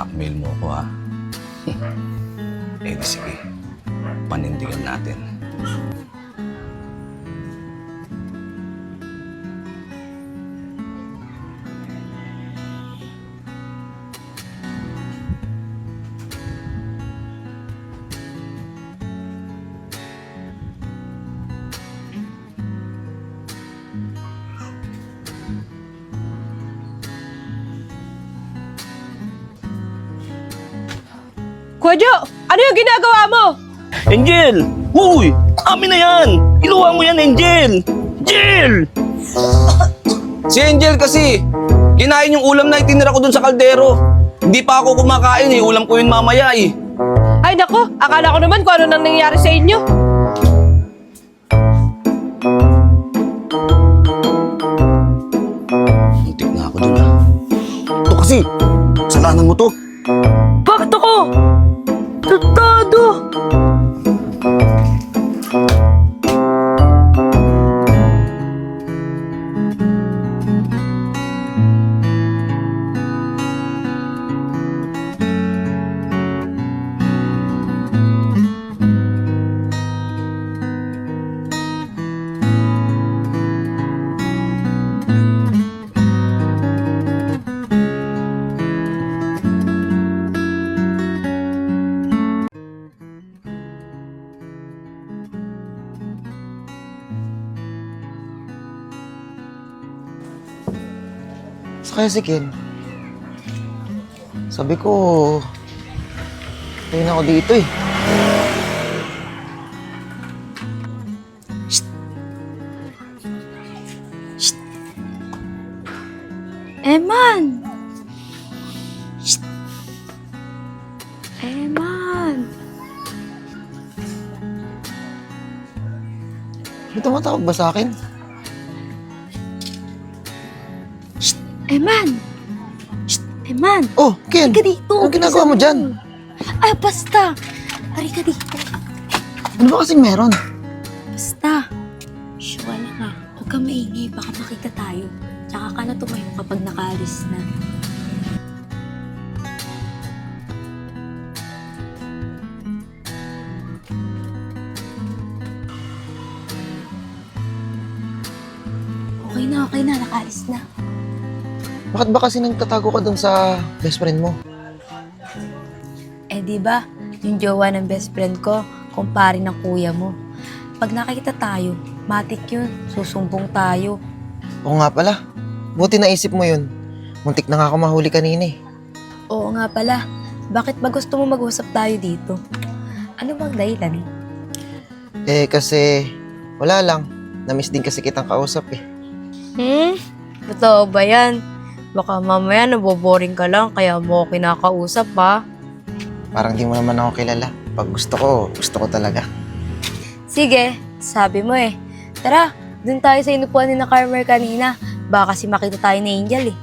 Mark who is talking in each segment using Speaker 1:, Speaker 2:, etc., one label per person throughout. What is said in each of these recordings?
Speaker 1: Binablockmail mo ko, ha? Eh di sige, panindigan natin.
Speaker 2: Kuya, ano yung ginagawa mo?
Speaker 3: Angel! Uy! Amin na yan! Iluwa mo yan, Angel! Angel!
Speaker 1: Si Angel kasi, kinain yung ulam na itinira ko dun sa kaldero. Hindi pa ako kumakain eh, ulam ko yun mamaya eh.
Speaker 2: Ay nako, akala ko naman kung ano nang nangyayari sa inyo.
Speaker 1: Muntik na ako dun ah. Ito kasi, kasalanan mo to.
Speaker 2: Bakit ako? Tratado!
Speaker 4: Kaya si Ken. Sabi ko, tayo na ako dito eh.
Speaker 5: Eman! Shh! Eman!
Speaker 4: May tumatawag ba sa akin?
Speaker 5: Eman! Shh! Eman!
Speaker 4: Oh, Ken!
Speaker 5: Halika dito!
Speaker 4: Anong ginagawa mo dyan?
Speaker 5: Ah, basta! Halika dito!
Speaker 4: Ano ba kasing meron?
Speaker 5: Basta! Shh, wala ka. Huwag kang maingay. Baka makita tayo. Tsaka ka na tumayo kapag nakaalis na. Okay na. Nakaalis na.
Speaker 4: Bakit ba kasi nagtatago ka dun sa best friend mo?
Speaker 5: Eh, di ba? Yung jowa ng best friend ko, kumpare ng kuya mo. Pag nakikita tayo, matik yun. Susumbong tayo.
Speaker 4: Oo nga pala. Buti naisip mo yun. Muntik na nga ako mahuli kanina eh.
Speaker 5: Oo nga pala. Bakit ba gusto mo mag-usap tayo dito? Ano bang dahilan?
Speaker 4: Eh kasi, wala lang. Namiss din kasi kitang kausap eh.
Speaker 5: Totoo ba yan? Baka mamaya naboboring ka lang kaya mo ako kinakausap ha?
Speaker 4: Parang di mo naman ako kilala. Pag gusto ko talaga.
Speaker 5: Sige, sabi mo eh. Tara, dun tayo sa inupuan ni na Carmer kanina. Baka kasi makita tayo ni Angel eh.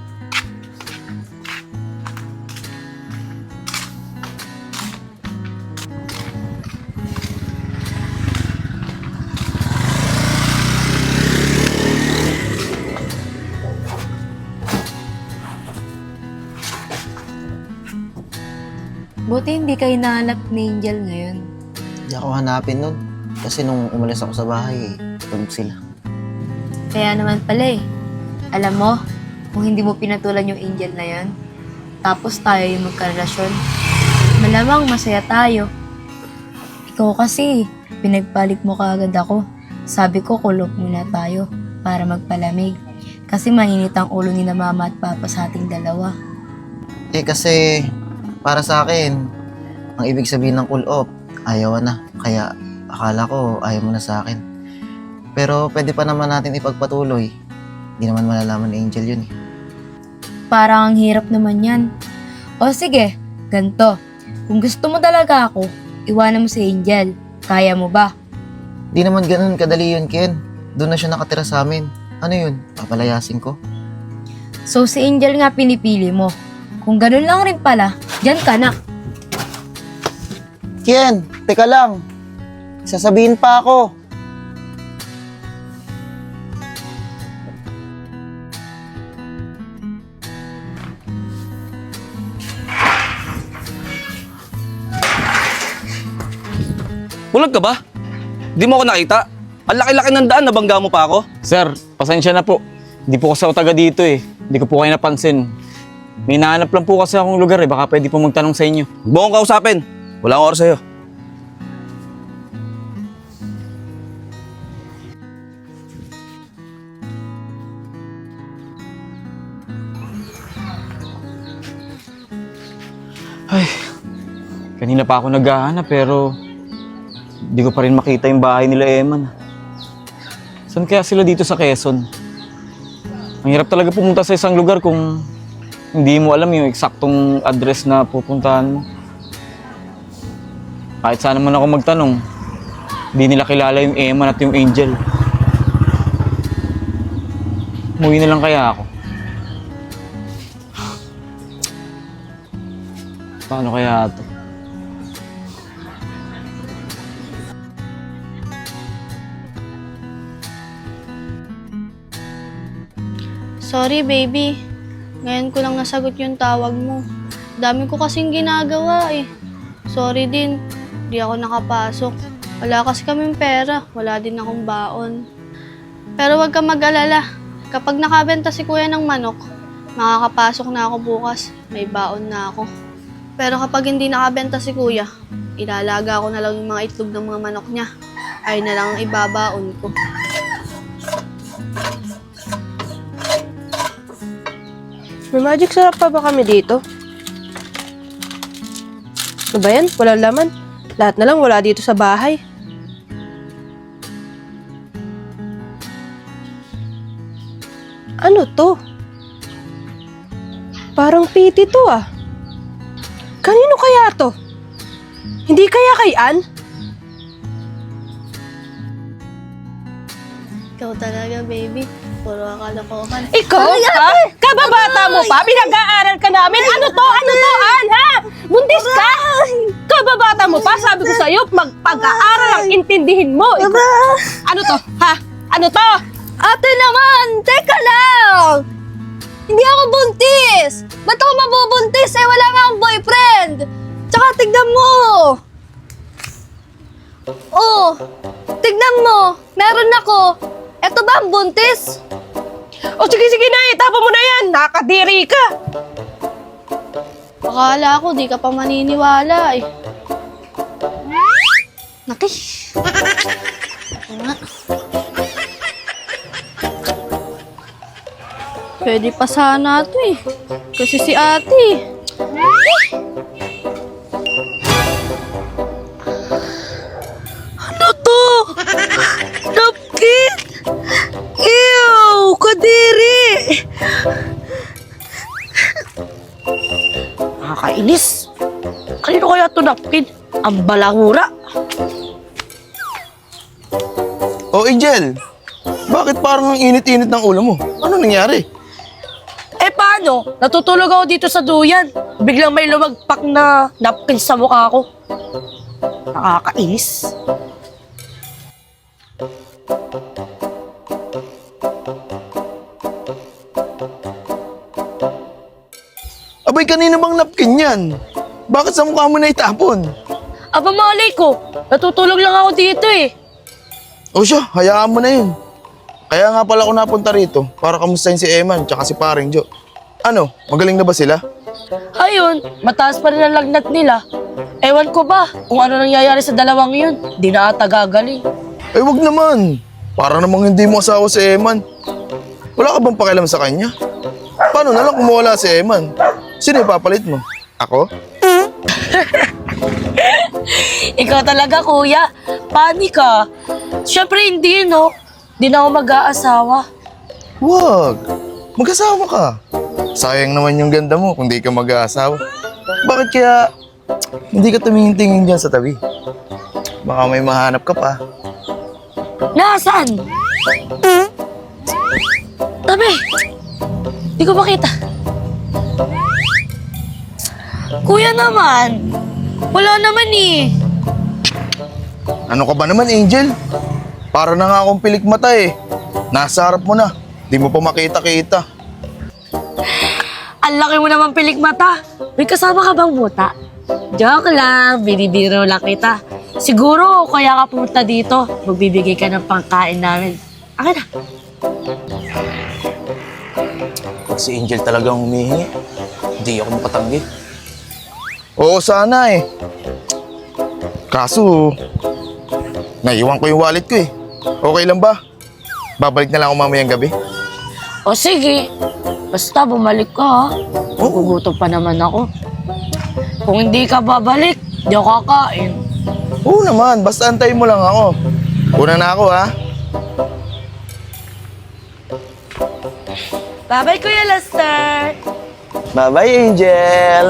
Speaker 5: Buti hindi kayo nahanap ni Angel ngayon.
Speaker 4: Hindi ako hanapin nun. Kasi nung umalis ako sa bahay, tulog sila.
Speaker 5: Kaya naman pala eh. Alam mo, kung hindi mo pinatulan yung Angel na yan, tapos tayo yung magkarelasyon, malamang masaya tayo. Ikaw kasi, pinagpalit mo kaagad ako. Sabi ko, kulog muna tayo para magpalamig. Kasi mainit ang ulo ni na mama at papa sa ating dalawa.
Speaker 4: Eh kasi, para sa akin, ang ibig sabihin ng cool off, ayaw na. Kaya akala ko ayaw mo na sa akin. Pero pwede pa naman natin ipagpatuloy. Hindi naman malalaman ni Angel yun eh.
Speaker 5: Parang ang hirap naman yan. O sige, ganto. Kung gusto mo talaga ako, iwanan mo si Angel. Kaya mo ba?
Speaker 4: Di naman ganun kadali yun, Ken. Doon na siya nakatira sa amin. Ano yun? Papalayasin ko?
Speaker 5: So si Angel nga pinipili mo. Kung ganun lang rin pala, dyan ka na.
Speaker 4: Ken, teka lang. Sasabihin pa ako.
Speaker 1: Bulag ka ba? Di mo ako nakita? Ang laki-laki ng daan, nabangga mo pa ako?
Speaker 6: Sir, pasensya na po. Hindi po kasi ako taga dito eh. Hindi ko po kayo napansin. May nahanap lang po kasi akong lugar eh. Baka pwede po magtanong sa inyo.
Speaker 1: Huwag mo akong kausapin. Wala akong oras sa'yo.
Speaker 6: Kanina pa ako naghahanap pero hindi ko pa rin makita yung bahay nila Eman. Saan kaya sila dito sa Quezon? Ang hirap talaga pumunta sa isang lugar kung hindi mo alam yung eksaktong address na pupuntahan mo. Kahit saan naman ako magtanong, hindi nila kilala yung Eman at yung Angel. Umuwi na lang kaya ako. Paano kaya ito?
Speaker 7: Sorry, baby. Ngayon ko lang nasagot yung tawag mo. Dami ko kasing ginagawa eh. Sorry din, di ako nakapasok. Wala kasi kaming pera, wala din akong baon. Pero wag ka mag-alala. Kapag nakabenta si kuya ng manok, makakapasok na ako bukas. May baon na ako. Pero kapag hindi nakabenta si kuya, ilalaga ko na lang yung mga itlog ng mga manok niya. Ay na lang ang ibabaon ko.
Speaker 2: May magic sarap pa ba kami dito? Ano ba yan? Walang laman. Lahat na lang wala dito sa bahay. Ano to? Parang piti to ah. Kanino kaya to? Hindi kaya kay Ann?
Speaker 7: Ikaw talaga, baby. Puro kalokohan.
Speaker 2: Ikaw? Ha? Kababata mo pa? Pinag-aaral ka namin? Ano to? Ano to, Ann? Ha? Buntis ka? Kababata mo pa? Sabi ko sa'yo, magpag-aaral ang intindihin mo. Ano to? Ha? Ano to?
Speaker 5: Ate naman! Teka lang! Hindi ako buntis! Ba't ako mabubuntis? Eh, wala nga akong boyfriend! Tsaka tignan mo! Oh! Tignan mo! Meron ako! Eto ba ang buntis?
Speaker 2: O sige, sige na, itapon mo na yan. Nakadiri ka.
Speaker 7: Akala ko, di ka pa maniniwala eh. Nakish! Pwede pa sana ito eh. Kasi si ate.
Speaker 2: Ano to? Napkin! Ew! Kadiri! Nakakainis. Kanino kaya ito napkin? Ang balangura.
Speaker 8: Oh, Angel! Bakit parang ang init-init ng ulo mo? Ano nangyari?
Speaker 2: Eh paano? Natutulog ako dito sa duyan. Biglang may lumagpak na napkin sa mukha ko. Nakakainis.
Speaker 8: Abay, kanina bang napkin yan? Bakit sa mukha mo na itapon?
Speaker 2: Aba malay ko, natutulog lang ako dito eh.
Speaker 8: O siya, hayaan mo na yun. Kaya nga pala ako napunta rito para kamustahin si Eman tsaka si paring Jo. Ano, magaling na ba sila?
Speaker 2: Ayun, mataas pa rin ang lagnat nila. Ewan ko ba kung ano nangyayari sa dalawang yun. Di na ata gagaling.
Speaker 8: Eh wag naman. Para namang hindi mo asawa si Eman. Wala ka bang pakialam sa kanya? Paano na lang kung mawala si Eman? Sino ipapalit mo? Ako?
Speaker 2: Ikaw talaga kuya, panik ka. Siyempre hindi no, di na ako mag-aasawa.
Speaker 8: Wag. Mag-asawa ka. Sayang naman yung ganda mo kung di ka mag-aasawa. Bakit kaya hindi ka tumingin-tingin dyan sa tabi? Baka may mahanap ka pa.
Speaker 2: Nasaan? Tabi, di ko makita. Kuya naman, wala naman eh.
Speaker 8: Ano ka ba naman, Angel? Para na nga akong pilik mata eh. Nasa harap mo na. Di mo pa makita-kita.
Speaker 2: Ang laki mo naman pilik mata. May kasama ka bang buta? Joke lang, binibiro lang kita. Siguro, kaya ka pumunta dito. Magbibigay ka ng pangkain namin. Akin na.
Speaker 1: Pag si Angel talagang humihingi, hindi ako makatanggi.
Speaker 8: Oo, sana eh. Kaso, naiwan ko yung wallet ko eh. Okay lang ba? Babalik na lang ako mamayang gabi.
Speaker 2: O sige, basta bumalik ka ha. Gugutom pa naman ako. Kung hindi ka babalik, di ako kakain.
Speaker 8: Oo naman, basta antayin mo lang ako. Una na ako ha.
Speaker 2: Bye-bye, Kuya Lester!
Speaker 3: Bye-bye, Angel!